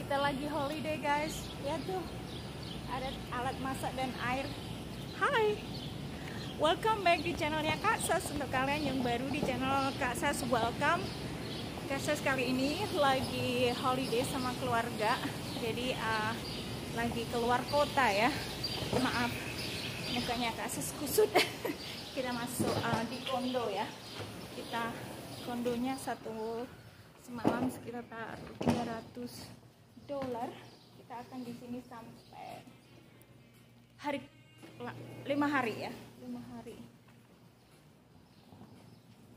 Kita lagi holiday guys. Lihat tuh, ada alat masak dan air. Hai, welcome back di channelnya Kak Sas. Untuk kalian yang baru di channel Kak Sas, welcome. Kak Sas kali ini lagi holiday sama keluarga. Jadi lagi keluar kota ya. Maaf, mukanya Kak Sas kusut. Kita masuk di kondo ya. Kita kondonya satu semalam sekitar $300. Kita akan di sini sampai 5 hari ya, 5 hari.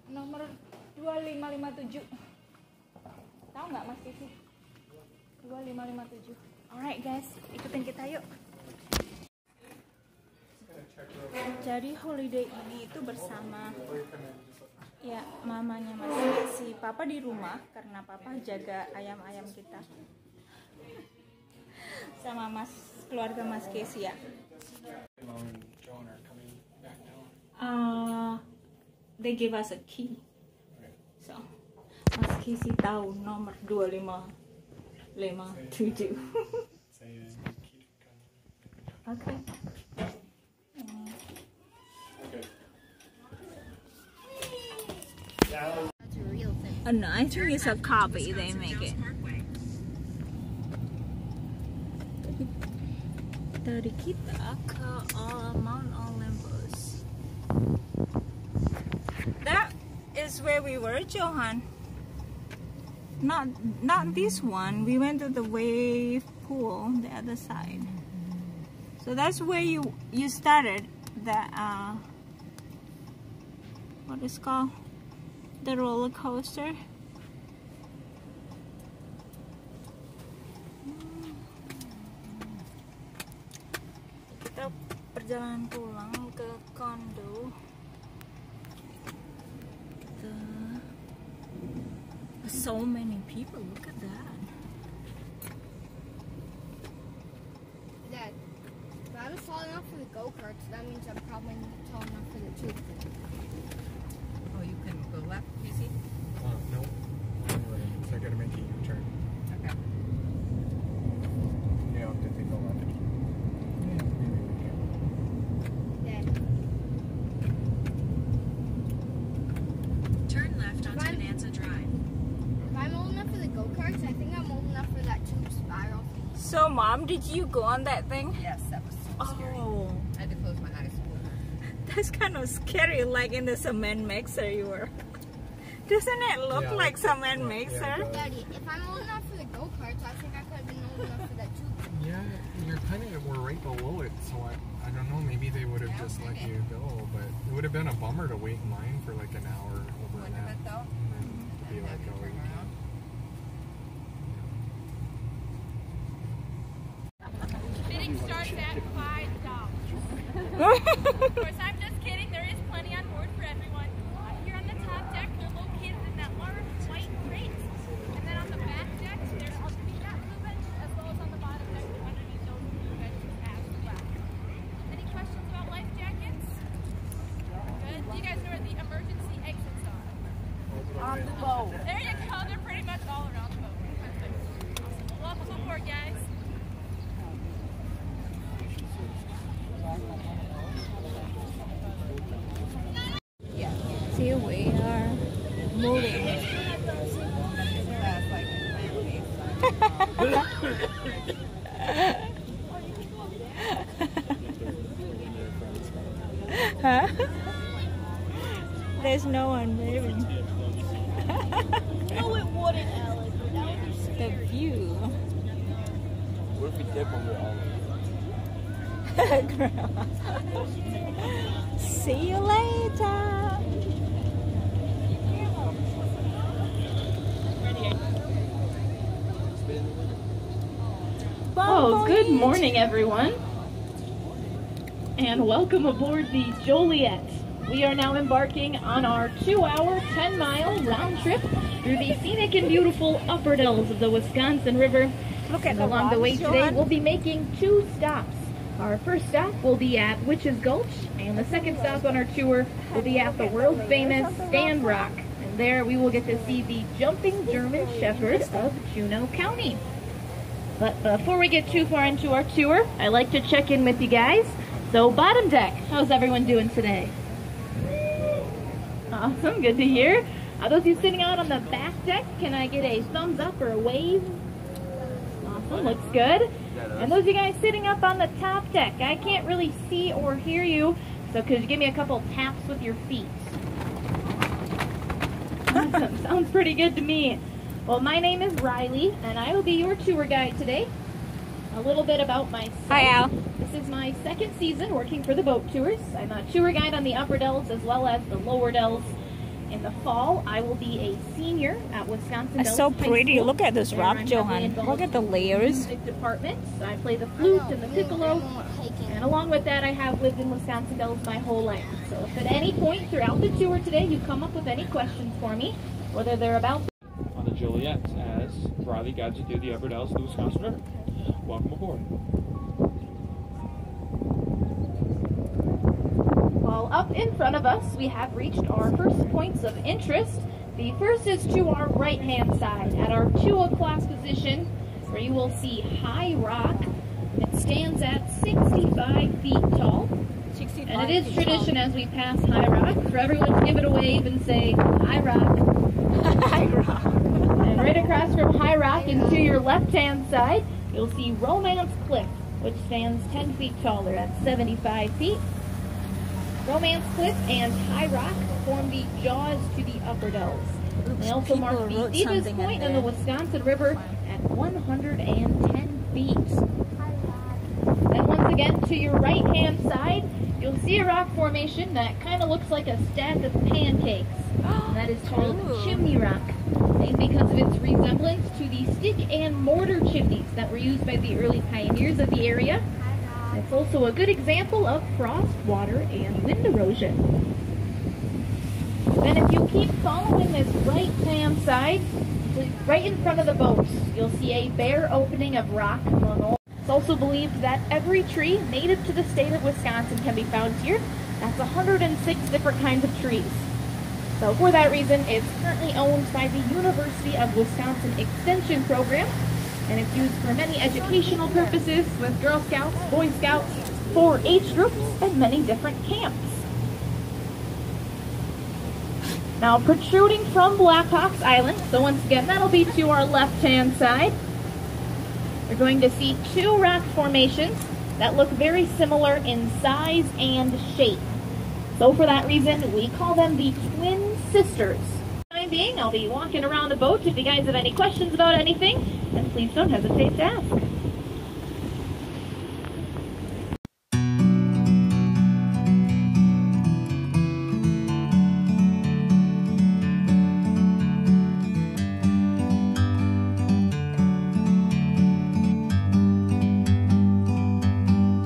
Nomor 2557. Tahu nggak Mas Kisi? 2557. Alright guys, ikutin kita yuk. Jadi holiday ini itu bersama ya mamanya Mas Kisi. Papa di rumah karena papa jaga ayam-ayam kita. Sama keluarga Mas Kisi ya. They give us a key. So, Mas Kisi tahu nomor 2557. Okay. No, I think it's a copy they make it. Dari kita ke Mount Olympus. That is where we were, Johan. Not this one. We went to the wave pool, the other side. So that's where you started. That what is called the roller coaster. Kita perjalanan pulang ke kondo. So many people, look at that. Dad, if I was tall enough for the go-karts, that means I'm probably not tall enough for the tube thing. Oh, you can go left, Casey? No. Anyway, so I gotta make a U-turn. Okay. Yeah, did they go left? Yeah, maybe we can. Dad, Turn left onto Bonanza Drive. if I'm old enough for the go-karts, I think I'm old enough for that tube spiral thing. So Mom, did you go on that thing? Yes, that was so scary. Oh, I had to close my eyes. that's kind of scary, like in the cement mixer you were. Doesn't it look Yeah, like cement mixer? it does. Daddy, if I'm old enough for the go-karts, I think I could have been old enough for that tube thing. Yeah, you're kind of, we're right below it, so I don't know, maybe they would have just let you go, but it would have been a bummer to wait in line for like an hour over Wouldn't have that. it though? And then to be like, oh, you can't. Bidding starts at $5. Of course, I'm just kidding. There is plenty on board for everyone. Here on the top deck, they're located in that large white crate. And then on the back deck, there's also that blue bench, as well as on the bottom deck, underneath those blue benches as well. Any questions about life jackets? Good. Do you guys know where the emergency exits are? On the boat. There you go. They're pretty much all around the boat. Perfect. Awesome. Well, welcome aboard, guys. See, we are moving. That's like Huh? There's no one moving. No, it wouldn't, Alex. The view. What if we dip when we're all See you later. Oh, good morning, everyone, and welcome aboard the Joliet. We are now embarking on our 2-hour, 10-mile round trip through the scenic and beautiful upper dells of the Wisconsin River. Look at And along the way today, Johan. we'll be making 2 stops. Our first stop will be at Witch's Gulch, and the second stop on our tour will be at the world-famous Stand Rock. And there we will get to see the jumping German Shepherd of Juneau County. But before we get too far into our tour, I like to check in with you guys. So bottom deck, how's everyone doing today? Awesome, good to hear. Those of you sitting out on the back deck, can I get a thumbs up or a wave? Awesome, looks good. And those of you guys sitting up on the top deck, I can't really see or hear you, so could you give me a couple taps with your feet? Awesome, sounds pretty good to me. Well, my name is Riley, and I will be your tour guide today. A little bit about myself. Hi, Al. This is my second season working for the boat tours. I'm a tour guide on the Upper Dells as well as the Lower Dells. In the fall, I will be a senior at Wisconsin It's Dells so High pretty. School, Look at this where rock, I'm Johan. heavily involved Look at the in layers. music departments. I play the flute and the piccolo, and along with that, I have lived in Wisconsin Dells my whole life. So if at any point throughout the tour today you come up with any questions for me, whether they're about on the Juliet as Riley guides you through the Upper Dells of the Wisconsin River. Welcome aboard. Well, up in front of us, we have reached our first points of interest. The first is to our right-hand side at our 2 o'clock position, where you will see High Rock. It stands at 65 feet tall. 65 And it is feet tradition as we pass High Rock for everyone to give it a wave and say, High Rock. High Rock. And right across from High Rock and to your left-hand side, you'll see Romance Cliff, which stands 10 feet taller at 75 feet. Romance Cliff and High Rock form the jaws to the Upper Dells. They also mark people the wrote deepest something point in in the there. Wisconsin River at 110 feet. Then once again, to your right-hand side, you'll see a rock formation that kind of looks like a stack of pancakes. And that is called Ooh. Chimney Rock, named because of its resemblance to the stick and mortar chimneys that were used by the early pioneers of the area. It's also a good example of frost, water, and wind erosion. Then if you keep following this right-hand side, right in front of the boats, you'll see a bare opening of rock among all. It's also believed that every tree native to the state of Wisconsin can be found here. That's 106 different kinds of trees. So for that reason, it's currently owned by the University of Wisconsin Extension Program, and it's used for many educational purposes with Girl Scouts, Boy Scouts, 4-H groups, and many different camps. Now, protruding from Blackhawks Island, so once again, that'll be to our left-hand side, you're going to see 2 rock formations that look very similar in size and shape. So for that reason, we call them the Twin Sisters. For the time being, I'll be walking around the boat. If you guys have any questions about anything, then please don't hesitate to ask.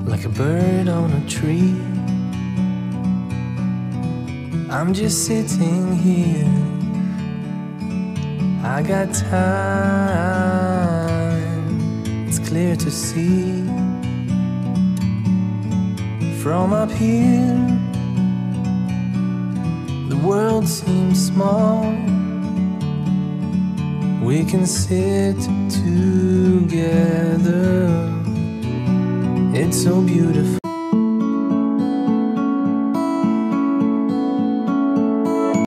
Like a bird on a tree, I'm just sitting here. I got time, it's clear to see. From up here, the world seems small. We can sit together, it's so beautiful.